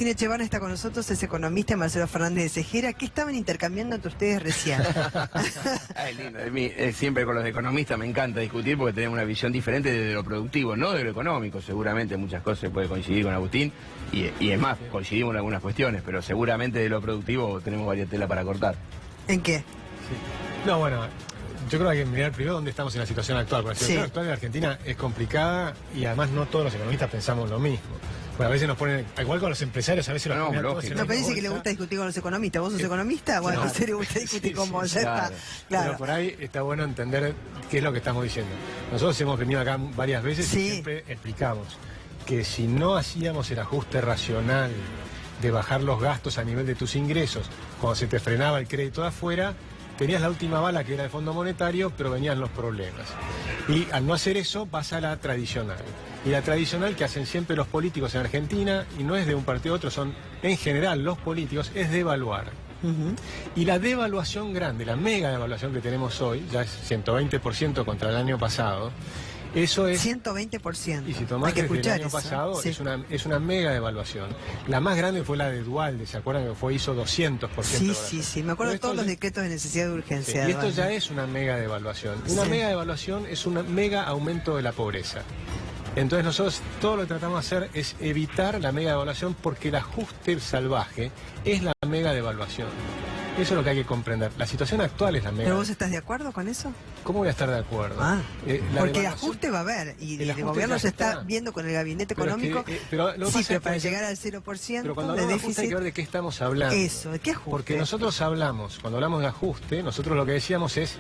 Agustín Echevana está con nosotros, es economista, Marcelo Fernández de Cejera. ¿Qué estaban intercambiando entre ustedes recién? Es lindo, siempre con los economistas me encanta discutir porque tenemos una visión diferente de lo productivo, no de lo económico. Seguramente muchas cosas se puede coincidir con Agustín y es más, coincidimos en algunas cuestiones, pero seguramente de lo productivo tenemos varias telas para cortar. ¿En qué? Sí. No, bueno, yo creo que hay que mirar primero dónde estamos en la situación actual. Porque la situación actual de Argentina es complicada y además no todos los economistas pensamos lo mismo. Bueno, a veces nos ponen, igual con los empresarios, a veces los ponen todos en No, pero dice que le gusta discutir con los economistas. ¿Vos sos economista? Bueno, a usted le gusta discutir con vos, ya está. Claro. Pero por ahí está bueno entender qué es lo que estamos diciendo. Nosotros hemos venido acá varias veces y siempre explicamos que si no hacíamos el ajuste racional de bajar los gastos a nivel de tus ingresos, cuando se te frenaba el crédito de afuera, tenías la última bala que era el Fondo Monetario, pero venían los problemas. Y al no hacer eso, vas a la tradicional. Y la tradicional que hacen siempre los políticos en Argentina, y no es de un partido u otro, son en general los políticos, es devaluar. Y la devaluación grande, la mega devaluación que tenemos hoy, ya es 120% contra el año pasado, eso es 120%. Y si tomás desde el año pasado, es una mega devaluación. La más grande fue la de Duhalde, ¿se acuerdan que hizo 200%? Sí, me acuerdo de todos los decretos de necesidad de urgencia. Y esto ya es una mega devaluación. Una mega devaluación es un mega aumento de la pobreza. Entonces nosotros todo lo que tratamos de hacer es evitar la mega devaluación porque el ajuste salvaje es la mega devaluación. Eso es lo que hay que comprender. La situación actual es la mega. ¿Pero vos estás de acuerdo con eso? ¿Cómo voy a estar de acuerdo? Porque ajuste va a haber y el gobierno se está viendo con el gabinete económico. Pero para llegar al 0% pero cuando hablamos de ajuste hay que ver de qué estamos hablando. Eso, ¿de qué ajuste? Porque nosotros cuando hablamos de ajuste, nosotros lo que decíamos es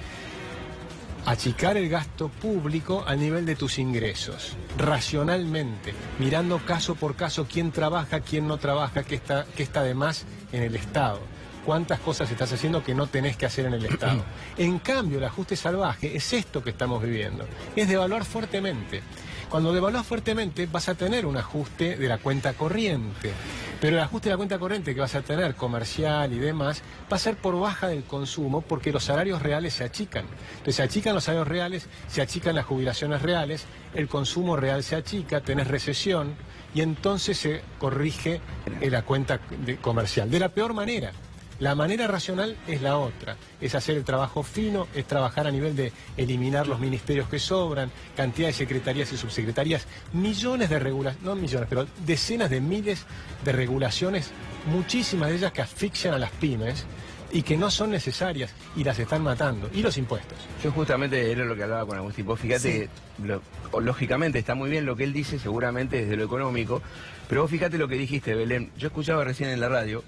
achicar el gasto público al nivel de tus ingresos, racionalmente, mirando caso por caso quién trabaja, quién no trabaja, qué está de más en el Estado. Cuántas cosas estás haciendo que no tenés que hacer en el Estado. En cambio, el ajuste salvaje es esto que estamos viviendo, es devaluar fuertemente. Cuando devaluás fuertemente vas a tener un ajuste de la cuenta corriente, pero el ajuste de la cuenta corriente que vas a tener, comercial y demás, va a ser por baja del consumo porque los salarios reales se achican. Entonces se achican los salarios reales, se achican las jubilaciones reales, el consumo real se achica, tenés recesión y entonces se corrige la cuenta comercial. De la peor manera. La manera racional es la otra, es hacer el trabajo fino, es trabajar a nivel de eliminar los ministerios que sobran, cantidad de secretarías y subsecretarías, millones de regulaciones, no millones, pero decenas de miles de regulaciones, muchísimas de ellas que asfixian a las pymes y que no son necesarias y las están matando, y los impuestos. Yo justamente era lo que hablaba con Agustín, vos fíjate que lógicamente está muy bien lo que él dice, seguramente desde lo económico, pero vos fíjate lo que dijiste, Belén, yo escuchaba recién en la radio.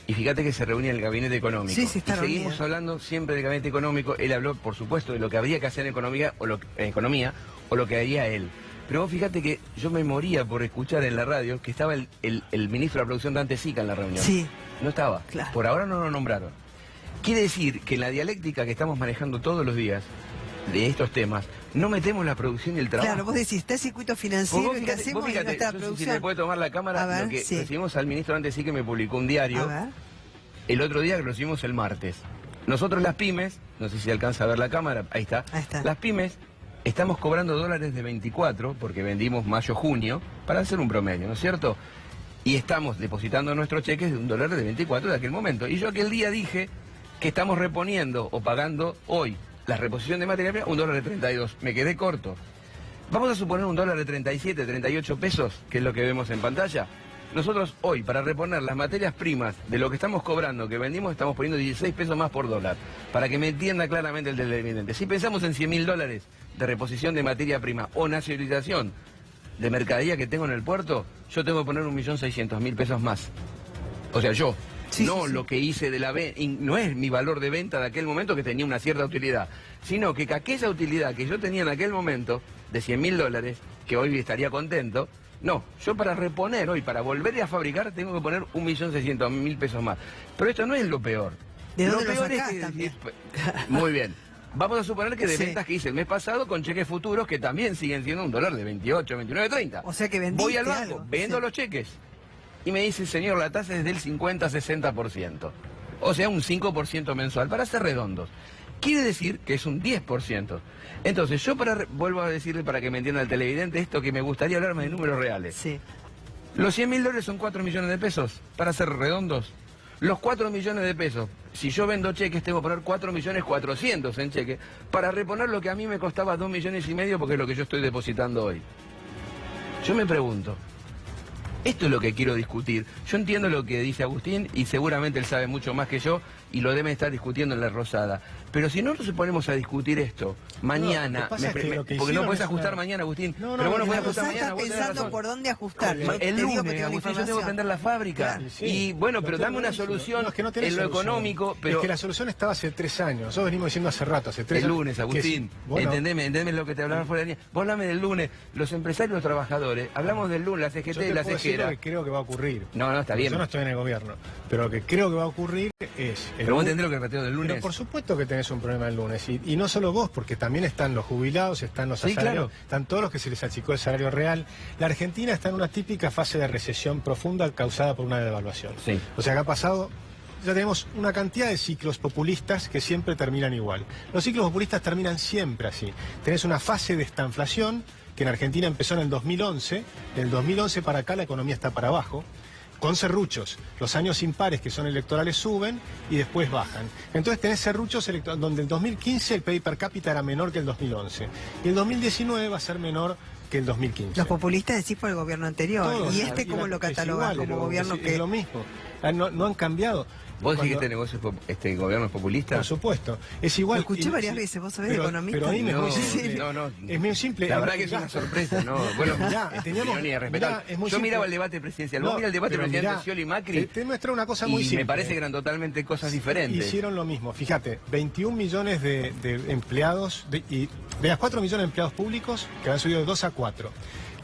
Y fíjate que se reunía el gabinete económico. Sí, está y seguimos hablando siempre del gabinete económico. Él habló, por supuesto, de lo que habría que hacer en economía o lo que haría él. Pero vos fíjate que yo me moría por escuchar en la radio que estaba el ministro de la producción Dante Sica en la reunión. Sí. No estaba. Claro. Por ahora no lo nombraron. Quiere decir que en la dialéctica que estamos manejando todos los días de estos temas, no metemos la producción y el trabajo. Claro, vos decís, está el circuito financiero y que hacemos y no está la producción. Si me puede tomar la cámara, lo que recibimos al ministro Dante Sica, que me publicó un diario. El otro día que lo recibimos el martes. Nosotros las pymes, no sé si alcanza a ver la cámara, ahí está. Las pymes estamos cobrando dólares de 24, porque vendimos mayo-junio, para hacer un promedio, ¿no es cierto? Y estamos depositando nuestros cheques de $1 de 24 de aquel momento. Y yo aquel día dije que estamos reponiendo o pagando hoy la reposición de materia prima $1 de 32. Me quedé corto. Vamos a suponer $1 de 37, 38 pesos, que es lo que vemos en pantalla. Nosotros hoy, para reponer las materias primas de lo que estamos cobrando, que vendimos, estamos poniendo 16 pesos más por dólar. Para que me entienda claramente el televidente. Si pensamos en $100.000 de reposición de materia prima o nacionalización de mercadería que tengo en el puerto, yo tengo que poner 1.600.000 pesos más. O sea, yo. Lo que hice de la venta, no es mi valor de venta de aquel momento que tenía una cierta utilidad, sino que aquella utilidad que yo tenía en aquel momento, de $100.000, que hoy estaría contento, no, yo para reponer hoy, para volver a fabricar, tengo que poner 1.600.000 pesos más. Pero esto no es lo peor. ¿De dónde lo peor lo sacás es que también? Muy bien. Vamos a suponer que de ventas que hice el mes pasado con cheques futuros que también siguen siendo $1 de 28, 29, 30. O sea que vendiste voy al banco, algo. vendo los cheques. Y me dice, señor, la tasa es del 50-60%. O sea, un 5% mensual, para ser redondos. Quiere decir que es un 10%. Entonces, yo vuelvo a decirle para que me entienda el televidente esto que me gustaría hablarme de números reales. Los 100.000 dólares son 4 millones de pesos, para ser redondos. Los 4 millones de pesos, si yo vendo cheques, tengo que poner 4.400.000 en cheque para reponer lo que a mí me costaba 2,5 millones, porque es lo que yo estoy depositando hoy. Yo me pregunto, esto es lo que quiero discutir. Yo entiendo lo que dice Agustín y seguramente él sabe mucho más que yo y lo debe estar discutiendo en La Rosada. Pero si no nos ponemos a discutir esto mañana, porque no puedes ajustar mañana, Agustín, pero vos no podés ajustar mañana. Estás pensando por dónde ajustar. El lunes, Agustín, yo tengo que vender la fábrica. Claro, sí, y bueno, pero dame una solución en lo económico. Pero es que la solución estaba hace 3 años. Nosotros venimos diciendo hace rato, hace 3 años. El lunes, Agustín, entendeme lo que te hablaba fuera de línea. Vos hablame del lunes. Los empresarios y los trabajadores, hablamos del lunes, la CGT y la CGT. Lo que creo que va a ocurrir. No, está bien. Yo no estoy en el gobierno, pero lo que creo que va a ocurrir es... Pero vos entendés lo que repartió del lunes. Pero por supuesto que tenés un problema el lunes, y no solo vos, porque también están los jubilados, están los asalariados, están todos los que se les achicó el salario real. La Argentina está en una típica fase de recesión profunda causada por una devaluación. Sí. O sea que ha pasado... Ya tenemos una cantidad de ciclos populistas que siempre terminan igual. Los ciclos populistas terminan siempre así. Tenés una fase de estanflación que en Argentina empezó en el 2011. Del 2011 para acá la economía está para abajo, con serruchos. Los años impares que son electorales suben y después bajan. Entonces tenés serruchos donde el 2015 el PIB per cápita era menor que el 2011. Y el 2019 va a ser menor que el 2015. Los populistas decís por el gobierno anterior. Todos, ¿Y cómo lo catalogan como gobierno que...? Es lo mismo. No han cambiado. ¿Vos decís que este gobierno es populista? Por supuesto. Es igual. Lo escuché varias veces, vos sabés, economista. Pero a mí no, no, es muy simple. La verdad que es una sorpresa, ¿no? Bueno, yo miraba el debate presidencial. Vos mirá el debate presidencial de Scioli y Macri. Te muestra una cosa muy simple. Y me parece que eran totalmente cosas diferentes. Hicieron lo mismo. Fíjate, 21 millones de empleados, y de las 4 millones de empleados públicos, que han subido de 2 a 4.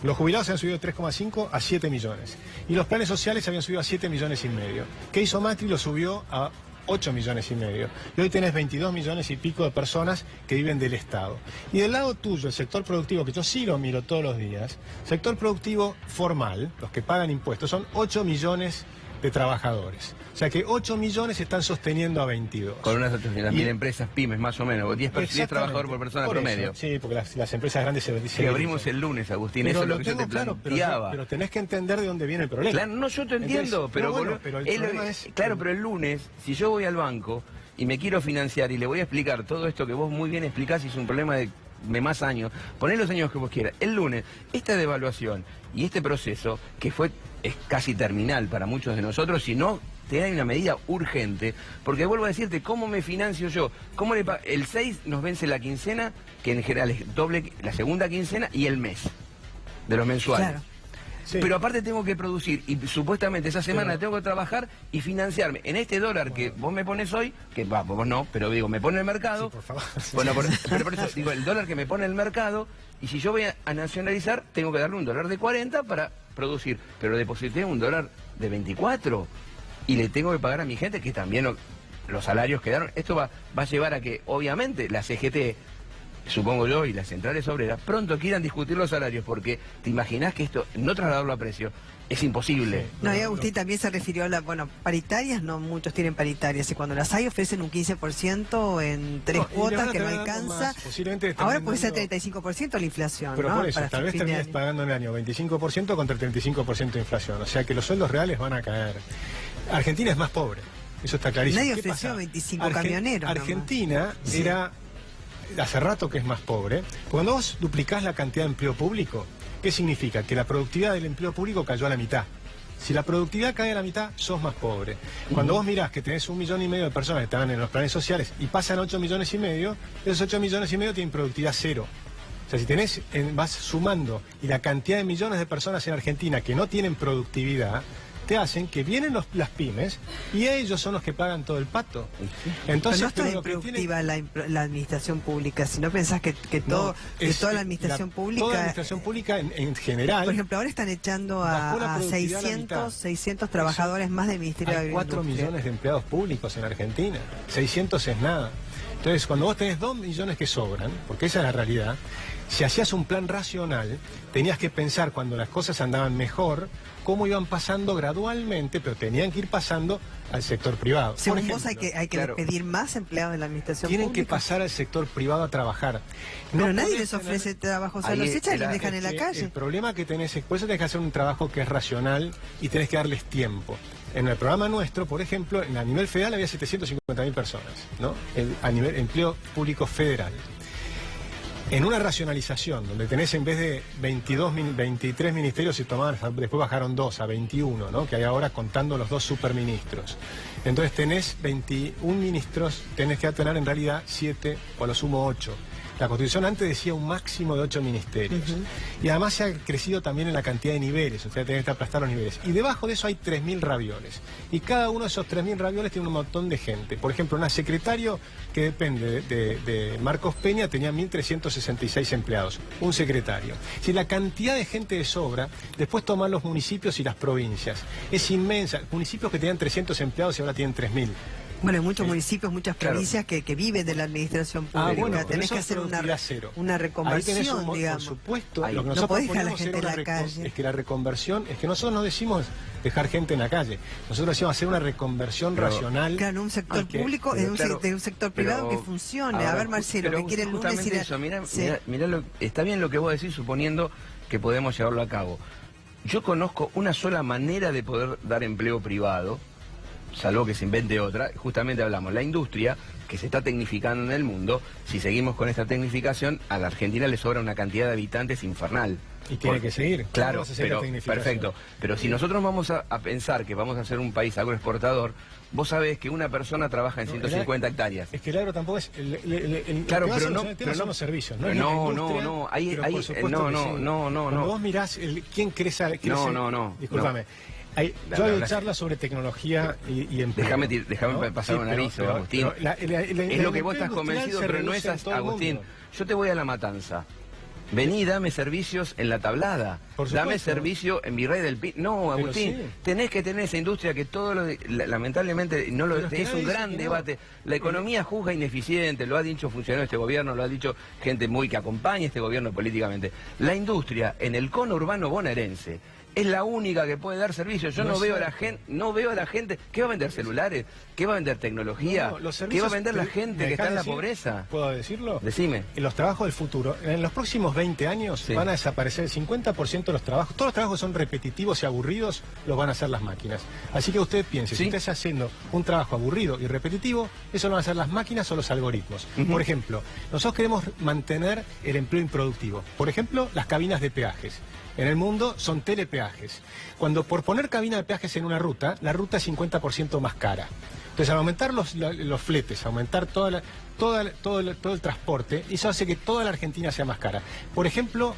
Los jubilados se han subido de 3,5 a 7 millones. Y los planes sociales habían subido a 7 millones y medio. ¿Qué hizo Macri? Lo subió a 8 millones y medio. Y hoy tenés 22 millones y pico de personas que viven del Estado. Y del lado tuyo, el sector productivo, que yo sí lo miro todos los días, sector productivo formal, los que pagan impuestos, son 8 millones de trabajadores. O sea que 8 millones están sosteniendo a 22. Con unas 800.000 empresas, pymes más o menos, 10 trabajadores por persona promedio. Sí, porque las empresas grandes se dicen. Que abrimos el lunes, Agustín, pero eso es lo que yo te planteaba. Pero tenés que entender de dónde viene el problema. Claro, no, yo te entiendo, pero el problema es... Claro, pero el lunes, si yo voy al banco y me quiero financiar y le voy a explicar todo esto que vos muy bien explicás y es un problema de más años, poné los años que vos quieras. El lunes, esta devaluación y este proceso, que es casi terminal para muchos de nosotros, si no te da una medida urgente, porque vuelvo a decirte, ¿cómo me financio yo? El 6 nos vence la quincena, que en general es doble, la segunda quincena y el mes de los mensuales. Claro. Sí. Pero aparte tengo que producir y supuestamente esa semana tengo que trabajar y financiarme en este dólar que vos me pones hoy, que vos no, pero digo, me pone el mercado. Sí, por favor. Bueno, pero por eso digo, el dólar que me pone el mercado, y si yo voy a nacionalizar, tengo que darle un dólar de 40 para producir, pero deposité un dólar de 24 y le tengo que pagar a mi gente que también los salarios quedaron. Esto va a llevar a que, obviamente, la CGT, supongo yo, y las centrales obreras, pronto quieran discutir los salarios, porque te imaginás que esto, no trasladarlo a precio, es imposible. No, y Agustín también se refirió a paritarias, no muchos tienen paritarias, y cuando las hay ofrecen un 15% en 3 cuotas que no alcanza. Ahora puede ser 35% la inflación. Pero ¿no? por eso, tal vez termines pagando en el año 25% contra el 35% de inflación, o sea que los sueldos reales van a caer. Argentina es más pobre, eso está clarísimo. Nadie ofreció 25 camioneros. Argentina era... Hace rato que es más pobre. Cuando vos duplicás la cantidad de empleo público, ¿qué significa? Que la productividad del empleo público cayó a la mitad. Si la productividad cae a la mitad, sos más pobre. Cuando vos mirás que tenés 1,5 millones de personas que están en los planes sociales y pasan 8,5 millones, esos 8,5 millones tienen productividad cero. O sea, si vas sumando y la cantidad de millones de personas en Argentina que no tienen productividad, te hacen que vienen las pymes y ellos son los que pagan todo el pato. Entonces, pero no está improductiva la administración pública, si no pensás que toda la administración pública... Toda la administración pública en general... Por ejemplo, ahora están echando a 600 trabajadores más del Ministerio de Agricultura. Hay 4 millones de empleados públicos en Argentina. 600 es nada. Entonces, cuando vos tenés 2 millones que sobran, porque esa es la realidad, si hacías un plan racional, tenías que pensar cuando las cosas andaban mejor, cómo iban pasando gradualmente, pero tenían que ir pasando al sector privado. Según vos hay que despedir más empleados de la administración pública. Tienen que pasar al sector privado a trabajar. Pero nadie les ofrece trabajo, o sea, los echan y los dejan en la calle. El problema que tenés es, por eso tenés que hacer un trabajo que es racional y tenés que darles tiempo. En el programa nuestro, por ejemplo, a nivel federal había 750.000 personas, ¿no? A nivel empleo público federal. En una racionalización, donde tenés en vez de 23 ministerios, después bajaron 2 a 21, ¿no? Que hay ahora contando los 2 superministros. Entonces tenés 21 ministros, tenés que tener en realidad 7 o a lo sumo 8. La Constitución antes decía un máximo de 8 ministerios. Y además se ha crecido también en la cantidad de niveles, o sea, tenés que aplastar los niveles. Y debajo de eso hay 3.000 ravioles. Y cada uno de esos 3.000 ravioles tiene un montón de gente. Por ejemplo, una secretario que depende de Marcos Peña tenía 1.366 empleados. Un secretario. Si la cantidad de gente de sobra, después toman los municipios y las provincias. Es inmensa. Municipios que tenían 300 empleados y ahora tienen 3.000. Bueno, hay muchos municipios, muchas provincias que viven de la administración pública. Bueno, tenés que hacer una reconversión, digamos. Por supuesto, lo que no nosotros podés dejar a la hacer gente en la calle. Es que la reconversión, es que nosotros no decimos dejar gente en la calle. Nosotros decimos hacer una reconversión racional. Claro, un sector público de un sector privado que funcione. A ver, Marcelo, que quiere el lunes ir eso, mirá, está bien lo que vos decís, suponiendo que podemos llevarlo a cabo. Yo conozco una sola manera de poder dar empleo privado, salvo que se invente otra. Justamente hablamos, la industria que se está tecnificando en el mundo. Si seguimos con esta tecnificación, a la Argentina le sobra una cantidad de habitantes infernal. Y tiene que seguir. Claro, pero, perfecto. Pero si nosotros vamos a pensar que vamos a ser un país agroexportador, vos sabés que una persona trabaja en 150 hectáreas. Es que el agro tampoco es... Claro, pero son los servicios, ¿no? No. Cuando vos mirás quién crece... Discúlpame. Yo doy charlas sobre tecnología y empleo. Déjame pasar un aviso, Agustín. Es lo que vos estás convencido, pero no es así, Agustín. Yo te voy a La Matanza. Vení, dame servicios en La Tablada. Dame servicio en Virrey del Pi. No, Agustín, tenés que tener esa industria que lamentablemente no lo es un gran debate. La economía juzga ineficiente, lo ha dicho funcionario de este gobierno, lo ha dicho gente muy que acompaña este gobierno políticamente. La industria en el cono urbano bonaerense es la única que puede dar servicios. Yo no veo a la gente, ¿qué va a vender celulares? ¿Qué va a vender tecnología? ¿Qué va a vender la gente que está en la pobreza? ¿Puedo decirlo? Decime. En los trabajos del futuro, en los próximos 20 años van a desaparecer el 50% de los trabajos. Todos los trabajos que son repetitivos y aburridos los van a hacer las máquinas. Así que usted piense, si usted está haciendo un trabajo aburrido y repetitivo, eso lo van a hacer las máquinas o los algoritmos. Por ejemplo, nosotros queremos mantener el empleo improductivo. Por ejemplo, las cabinas de peajes. En el mundo son telepeajes. Cuando por poner cabina de peajes en una ruta, la ruta es 50% más cara. Entonces, al aumentar los fletes, aumentar todo el transporte, eso hace que toda la Argentina sea más cara. Por ejemplo,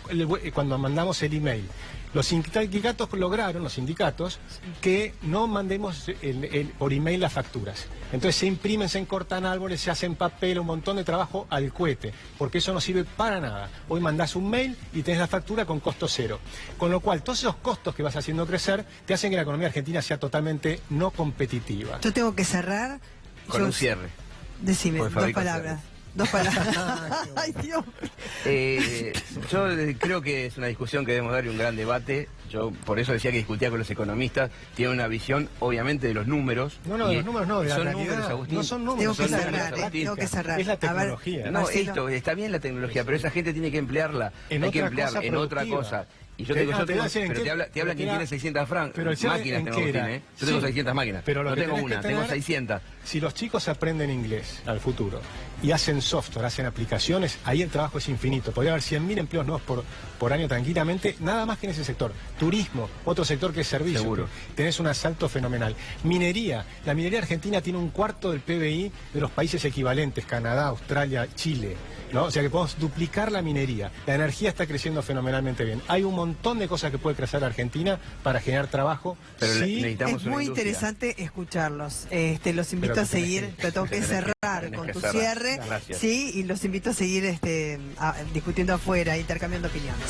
cuando mandamos el email, los sindicatos lograron, que no mandemos por email las facturas. Entonces se imprimen, se encortan árboles, se hacen papel, un montón de trabajo al cohete, porque eso no sirve para nada. Hoy mandás un mail y tenés la factura con costo cero. Con lo cual, todos esos costos que vas haciendo crecer te hacen que la economía argentina sea totalmente no competitiva. Yo tengo que cerrar con un cierre. Decime, 2 palabras. 2 palabras. Ay, Dios. Yo creo que es una discusión que debemos dar y un gran debate. Yo por eso decía que discutía con los economistas. Tienen una visión, obviamente, de los números. De los números no, de la realidad. Números, Agustín. No son números. Tengo que cerrar. Es la tecnología. No, esto, está bien la tecnología, pero esa gente tiene que emplearla. Hay que emplearla en otra cosa. Y yo te digo, pero te habla quien tiene 600 máquinas, tengo, Agustín, Yo tengo 600 máquinas, pero no tengo una, tengo 600. Si los chicos aprenden inglés al futuro y hacen software, hacen aplicaciones, ahí el trabajo es infinito. Podría haber 100.000 empleos nuevos por año tranquilamente, nada más que en ese sector. Turismo, otro sector que es servicio. Seguro. Tenés un asalto fenomenal. Minería, la minería argentina tiene 1/4 del PBI de los países equivalentes, Canadá, Australia, Chile. ¿No? O sea que podemos duplicar la minería. La energía está creciendo fenomenalmente bien. Hay un montón de cosas que puede crecer la Argentina para generar trabajo. Pero necesitamos es muy interesante escucharlos. Los invito a seguir, te tengo que cerrar con tu cierre. Gracias. Sí, y los invito a seguir discutiendo afuera, intercambiando opiniones.